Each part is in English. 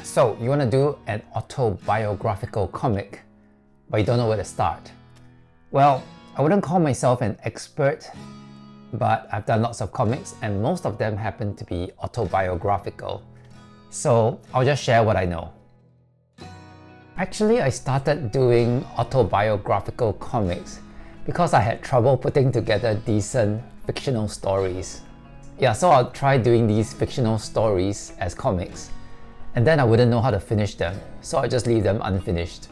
So you want to do an autobiographical comic, but you don't know where to start. Well, I wouldn't call myself an expert, but I've done lots of comics and most of them happen to be autobiographical. So I'll just share what I know. Actually, I started doing autobiographical comics because I had trouble putting together decent fictional stories. Yeah, so I'll try doing these fictional stories as comics, and then I wouldn't know how to finish them, so I just leave them unfinished.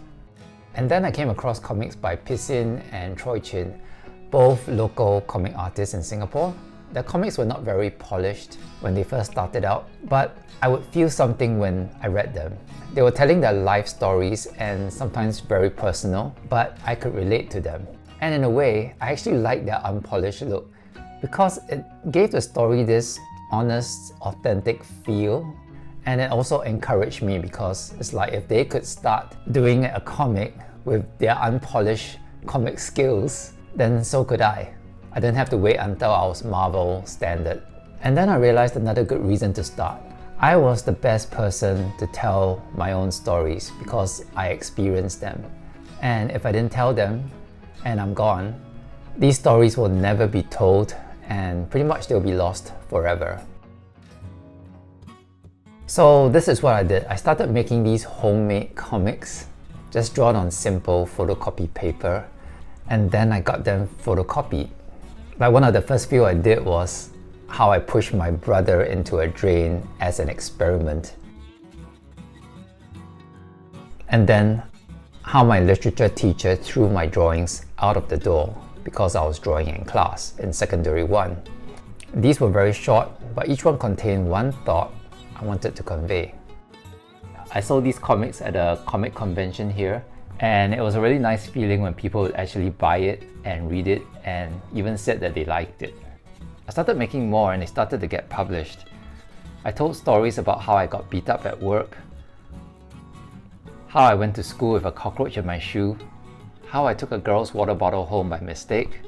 And then I came across comics by Pissin and Troy Chin, both local comic artists in Singapore. Their comics were not very polished when they first started out, but I would feel something when I read them. They were telling their life stories and sometimes very personal, but I could relate to them. And in a way, I actually liked their unpolished look because it gave the story this honest, authentic feel. And it also encouraged me because it's like if they could start doing a comic with their unpolished comic skills, then so could I. I didn't have to wait until I was Marvel standard. And then I realized another good reason to start. I was the best person to tell my own stories because I experienced them. And if I didn't tell them and I'm gone, these stories will never be told and pretty much they'll be lost forever. So this is what I did. I started making these homemade comics, just drawn on simple photocopy paper, and then I got them photocopied. Like one of the first few I did was how I pushed my brother into a drain as an experiment. And then how my literature teacher threw my drawings out of the door because I was drawing in class in Secondary 1. These were very short, but each one contained one thought I wanted to convey. I sold these comics at a comic convention here, and it was a really nice feeling when people would actually buy it and read it and even said that they liked it. I started making more and they started to get published. I told stories about how I got beat up at work, how I went to school with a cockroach in my shoe, how I took a girl's water bottle home by mistake,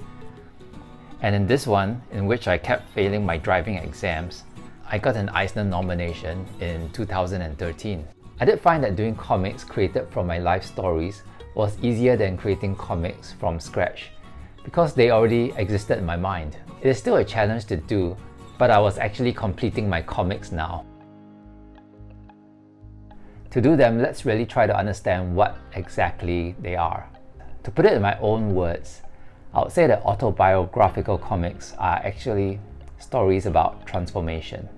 and in this one, in which I kept failing my driving exams, I got an Eisner nomination in 2013. I did find that doing comics created from my life stories was easier than creating comics from scratch because they already existed in my mind. It is still a challenge to do, but I was actually completing my comics now. To do them, let's really try to understand what exactly they are. To put it in my own words, I would say that autobiographical comics are actually stories about transformation.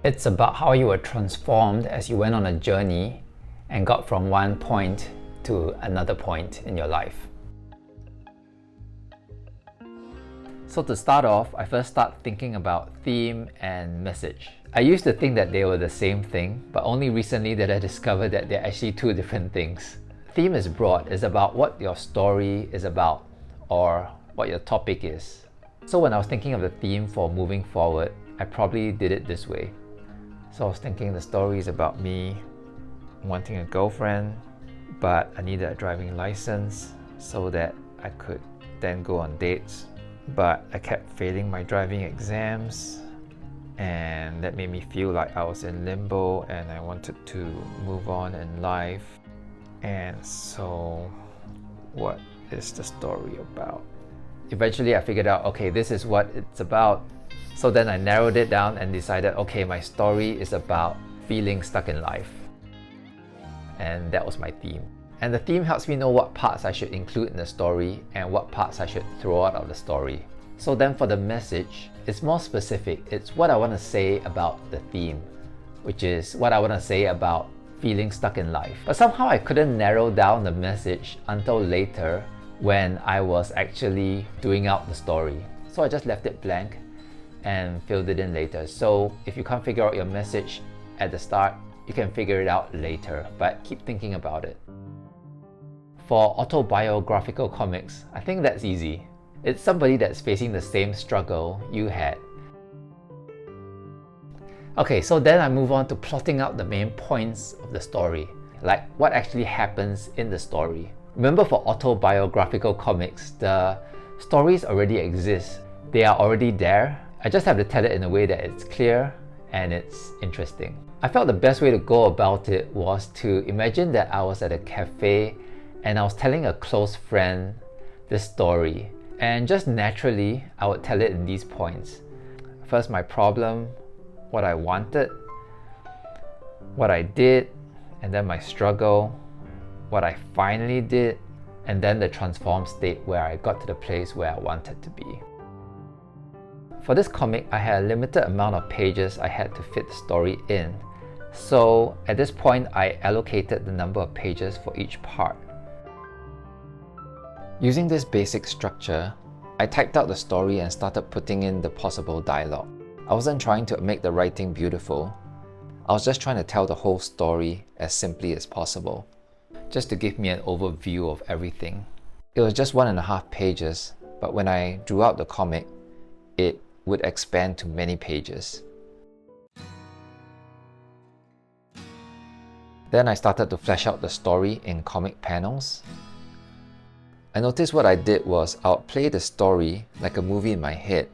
It's about how you were transformed as you went on a journey and got from one point to another point in your life. So to start off, I first start thinking about theme and message. I used to think that they were the same thing, but only recently that I discovered that they're actually two different things. Theme is broad, it's about what your story is about or what your topic is. So when I was thinking of the theme for moving forward, I probably did it this way. So I was thinking the story is about me wanting a girlfriend, but I needed a driving license so that I could then go on dates. But I kept failing my driving exams and that made me feel like I was in limbo and I wanted to move on in life. And so what is the story about? Eventually I figured out, okay, this is what it's about. So then I narrowed it down and decided, okay, my story is about feeling stuck in life. And that was my theme. And the theme helps me know what parts I should include in the story and what parts I should throw out of the story. So then for the message, it's more specific. It's what I want to say about the theme, which is what I want to say about feeling stuck in life. But somehow I couldn't narrow down the message until later when I was actually doing out the story. So I just left it blank and filled it in later. So if you can't figure out your message at the start, you can figure it out later, but keep thinking about it. For autobiographical comics, I think that's easy. It's somebody that's facing the same struggle you had. Okay, so then I move on to plotting out the main points of the story, like what actually happens in the story. Remember, for autobiographical comics, the stories already exist. They are already there. I just have to tell it in a way that it's clear and it's interesting. I felt the best way to go about it was to imagine that I was at a cafe and I was telling a close friend this story, and just naturally I would tell it in these points. First, my problem, what I wanted, what I did, and then my struggle, what I finally did, and then the transformed state where I got to the place where I wanted to be. For this comic, I had a limited amount of pages I had to fit the story in. So at this point, I allocated the number of pages for each part. Using this basic structure, I typed out the story and started putting in the possible dialogue. I wasn't trying to make the writing beautiful. I was just trying to tell the whole story as simply as possible, just to give me an overview of everything. It was just 1.5 pages, but when I drew out the comic, it would expand to many pages. Then I started to flesh out the story in comic panels. I noticed what I did was I would play the story like a movie in my head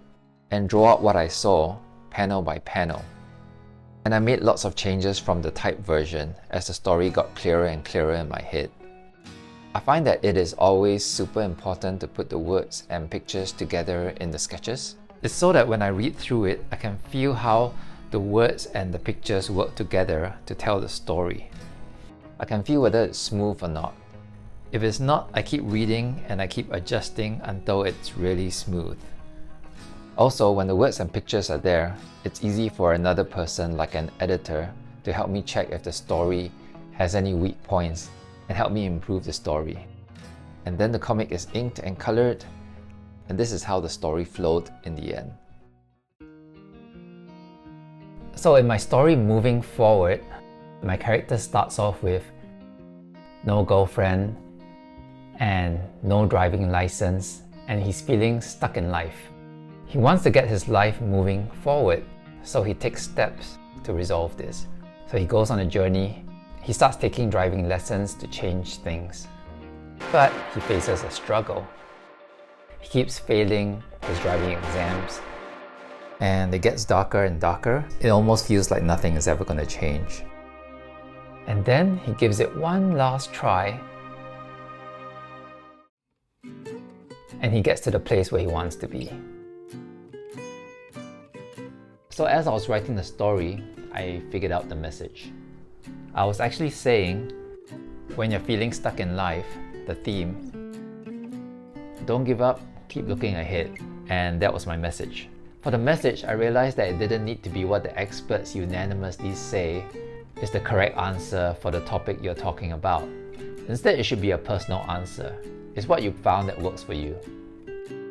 and draw out what I saw panel by panel. And I made lots of changes from the typed version as the story got clearer and clearer in my head. I find that it is always super important to put the words and pictures together in the sketches. It's so that when I read through it, I can feel how the words and the pictures work together to tell the story. I can feel whether it's smooth or not. If it's not, I keep reading and I keep adjusting until it's really smooth. Also, when the words and pictures are there, it's easy for another person like an editor to help me check if the story has any weak points and help me improve the story. And then the comic is inked and colored, and this is how the story flowed in the end. So in my story moving forward, my character starts off with no girlfriend and no driving license, and he's feeling stuck in life. He wants to get his life moving forward, so he takes steps to resolve this. So he goes on a journey. He starts taking driving lessons to change things. But he faces a struggle. He keeps failing his driving exams, and it gets darker and darker. It almost feels like nothing is ever going to change. And then he gives it one last try, and he gets to the place where he wants to be. So as I was writing the story, I figured out the message. I was actually saying, when you're feeling stuck in life, the theme, don't give up, keep looking ahead. And that was my message. For the message, I realized that it didn't need to be what the experts unanimously say is the correct answer for the topic you're talking about. Instead, it should be a personal answer. It's what you found that works for you.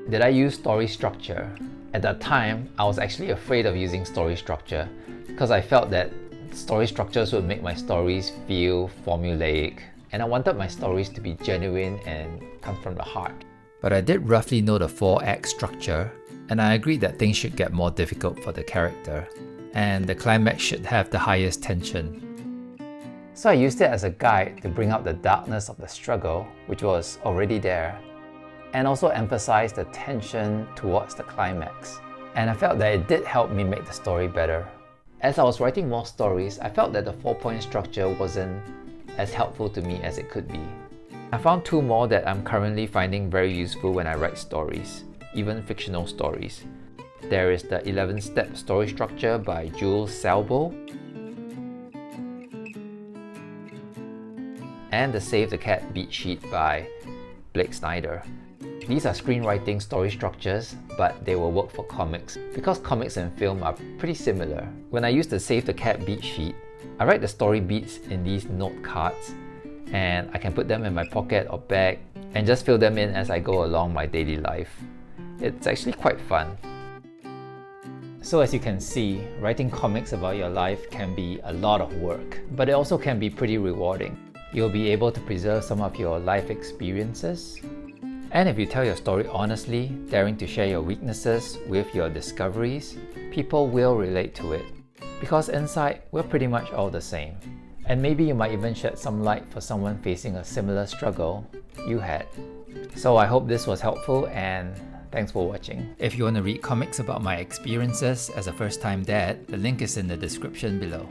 Did I use story structure? At that time, I was actually afraid of using story structure because I felt that story structures would make my stories feel formulaic, and I wanted my stories to be genuine and come from the heart. But I did roughly know the 4-act structure, and I agreed that things should get more difficult for the character, and the climax should have the highest tension. So I used it as a guide to bring out the darkness of the struggle, which was already there, and also emphasize the tension towards the climax. And I felt that it did help me make the story better. As I was writing more stories, I felt that the 4-point structure wasn't as helpful to me as it could be. I found 2 more that I'm currently finding very useful when I write stories, even fictional stories. There is the 11-step story structure by Jules Salbo, and the Save the Cat beat sheet by Blake Snyder. These are screenwriting story structures, but they will work for comics because comics and film are pretty similar. When I use the Save the Cat beat sheet, I write the story beats in these note cards, and I can put them in my pocket or bag and just fill them in as I go along my daily life. It's actually quite fun. So as you can see, writing comics about your life can be a lot of work, but it also can be pretty rewarding. You'll be able to preserve some of your life experiences. And if you tell your story honestly, daring to share your weaknesses with your discoveries, people will relate to it. Because inside, we're pretty much all the same. And maybe you might even shed some light for someone facing a similar struggle you had. So I hope this was helpful, and Thanks for watching. If you want to read comics about my experiences as a first-time dad, the link is in the description below.